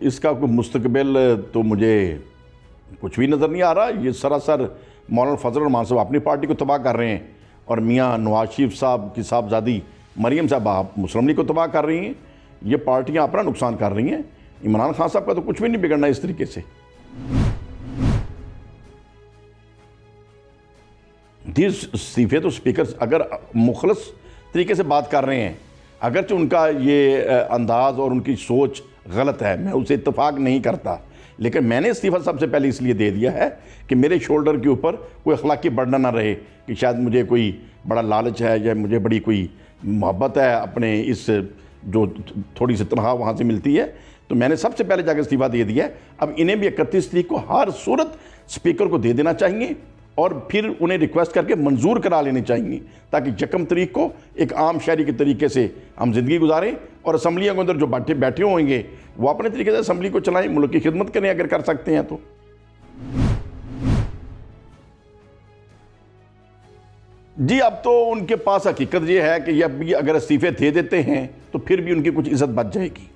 इसका कोई मुस्तकबिल तो मुझे कुछ भी नज़र नहीं आ रहा। ये सरासर मौलाना फजल रहमान साहब अपनी पार्टी को तबाह कर रहे हैं और मियाँ नवाज शरीफ साहब की साहबजादी मरीम साहब आप मुस्लिम लीग को तबाह कर रही हैं। ये पार्टियाँ अपना नुकसान कर रही हैं। इमरान खान साहब का तो कुछ भी नहीं बिगड़ना इस तरीके से। इस्तीफे तो स्पीकर अगर मुखलस तरीके से बात कर रहे हैं, अगरचे उनका ये अंदाज़ और उनकी सोच गलत है, मैं उसे इत्तेफाक नहीं करता, लेकिन मैंने इस्तीफ़ा सबसे पहले इसलिए दे दिया है कि मेरे शोल्डर के ऊपर कोई अखलाकी बर्डन ना रहे कि शायद मुझे कोई बड़ा लालच है या मुझे बड़ी कोई मोहब्बत है अपने इस जो थोड़ी सी तनख्वाह वहाँ से मिलती है। तो मैंने सबसे पहले जाकर इस्तीफ़ा दे दिया है। अब इन्हें भी 31 तारीख को हर सूरत स्पीकर को दे देना चाहिए और फिर उन्हें रिक्वेस्ट करके मंजूर करा लेनी चाहिए, ताकि 1 तारीख को एक आम शहरी के तरीके से हम ज़िंदगी गुजारें और असम्बलियों के अंदर जो बैठे होंगे वो अपने तरीके से असम्बली को चलाएं, मुल्क की खिदमत करें अगर कर सकते हैं तो। जी अब तो उनके पास हकीकत ये है कि अब भी अगर इस्तीफ़े दे देते हैं तो फिर भी उनकी कुछ इज़्ज़त बच जाएगी,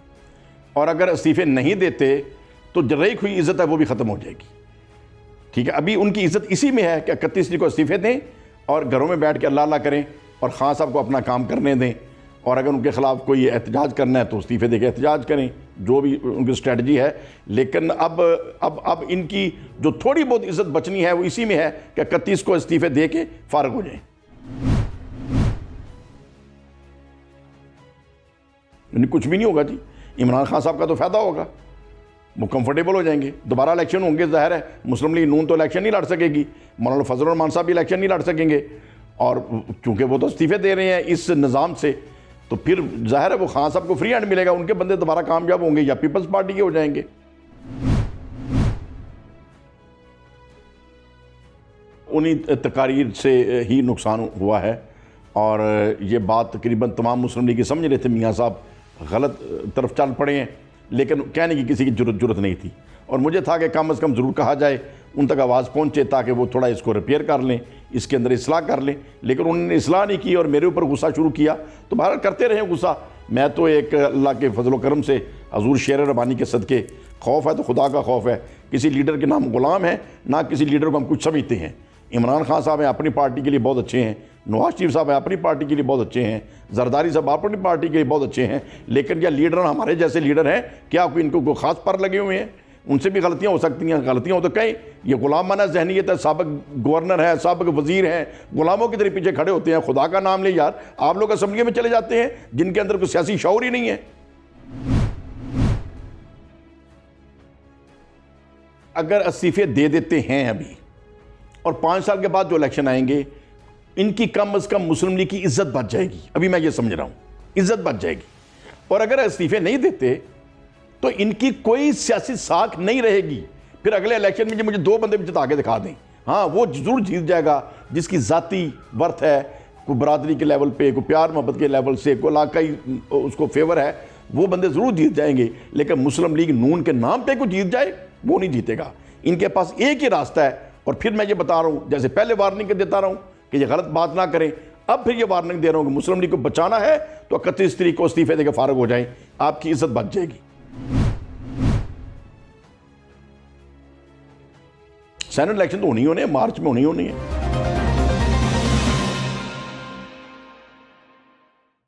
और अगर इस्तीफ़े नहीं देते तो जो रही हुई इज़्ज़त है वो भी ख़त्म हो जाएगी। ठीक है, अभी उनकी इज़्ज़त इसी में है कि 31 तारीख को इस्तीफ़े दें और घरों में बैठ के अल्लाह अल्लाह करें और खान साहब को अपना काम करने दें, और अगर उनके ख़िलाफ़ कोई एहतजाज करना है तो इस्तीफ़े दे के एहतजाज करें, जो भी उनकी स्ट्रेटजी है। लेकिन अब इनकी जो थोड़ी बहुत इज़्ज़त बचनी है वो इसी में है कि 31 को इस्तीफ़े दे के फ़ारग हो जाएं। कुछ भी नहीं होगा जी, इमरान खान साहब का तो फ़ायदा होगा, वो कंफर्टेबल हो जाएंगे। दोबारा इलेक्शन होंगे, ज़ाहिर है मुस्लिम लीग नून तो इलेक्शन नहीं लड़ सकेगी, मौलाना फजल रहमान साहब भी इलेक्शन नहीं लड़ सकेंगे, और क्योंकि वो तो इस्तीफ़े दे रहे हैं इस निज़ाम से, तो फिर ज़ाहिर है वो खान साहब को फ्री हैंड मिलेगा, उनके बंदे दोबारा कामयाब होंगे या पीपल्स पार्टी के हो जाएंगे। उन्हीं तकारीर से ही नुकसान हुआ है, और ये बात तकरीबन तमाम मुस्लिम लीग समझ रहे थे मियाँ साहब गलत तरफ चल पड़े हैं, लेकिन कहने की किसी की जरूरत नहीं थी, और मुझे था कि कम से कम ज़रूर कहा जाए, उन तक आवाज़ पहुँचे ताकि वो थोड़ा इसको रिपेयर कर लें, इसके अंदर इस्लाह कर लें। लेकिन उन्होंने इस्लाह नहीं की और मेरे ऊपर गुस्सा शुरू किया, तो बहरहाल करते रहे गुस्सा। मैं तो एक अल्लाह के फजल करम से हजूर शेर रबानी के सदक़े, खौफ है तो खुदा का खौफ है, किसी लीडर के नाम ग़ुलाम है ना किसी लीडर को हम कुछ समझते हैं। इमरान खान साहब हैं अपनी पार्टी के लिए बहुत अच्छे हैं, नवाज शरीफ साहब हैं अपनी पार्टी के लिए बहुत अच्छे हैं, जरदारी साहब अपनी पार्टी के लिए बहुत अच्छे हैं, लेकिन यह लीडर हमारे जैसे लीडर हैं, क्या कोई इनको कोई ख़ास पर लगे हुए हैं? उनसे भी गलतियां हो सकती हैं, गलतियां हो तो कहीं ये गुलामाना जहनीत है, साबिक गवर्नर है, साबिक वजीर हैं, गुलामों की तरह पीछे खड़े होते हैं। खुदा का नाम ले यार, आप लोग असम्बली में चले जाते हैं जिनके अंदर कोई सियासी शऊर ही नहीं है। अगर इस्तीफे दे देते हैं अभी और 5 साल के बाद जो इलेक्शन आएंगे, इनकी कम अज़ कम मुस्लिम लीग की इज्जत बच जाएगी। अभी मैं ये समझ रहा हूँ, इज्जत बच जाएगी। और अगर इस्तीफे नहीं देते तो इनकी कोई सियासी साख नहीं रहेगी। फिर अगले इलेक्शन में जो मुझे 2 बंदे जिता के दिखा दें, हाँ वो जरूर जीत जाएगा, जिसकी ज़ाती वर्थ है, कोई बरादरी के लेवल पे, कोई प्यार मोहब्बत के लेवल से, कोई इलाकाई उसको फेवर है, वो बंदे ज़रूर जीत जाएंगे। लेकिन मुस्लिम लीग नून के नाम पे कोई जीत जाए वो नहीं जीतेगा। इनके पास एक ही रास्ता है, और फिर मैं ये बता रहा हूँ, जैसे पहले वार्निंग देता रहा हूँ कि ये गलत बात ना करें, अब फिर ये वार्निंग दे रहा हूँ कि मुस्लिम लीग को बचाना है तो 31 तारीख को इस्तीफे देकर फारग हो जाएं, आपकी इज्जत बच जाएगी। सेनेट इलेक्शन तो होनी है, मार्च में होनी है।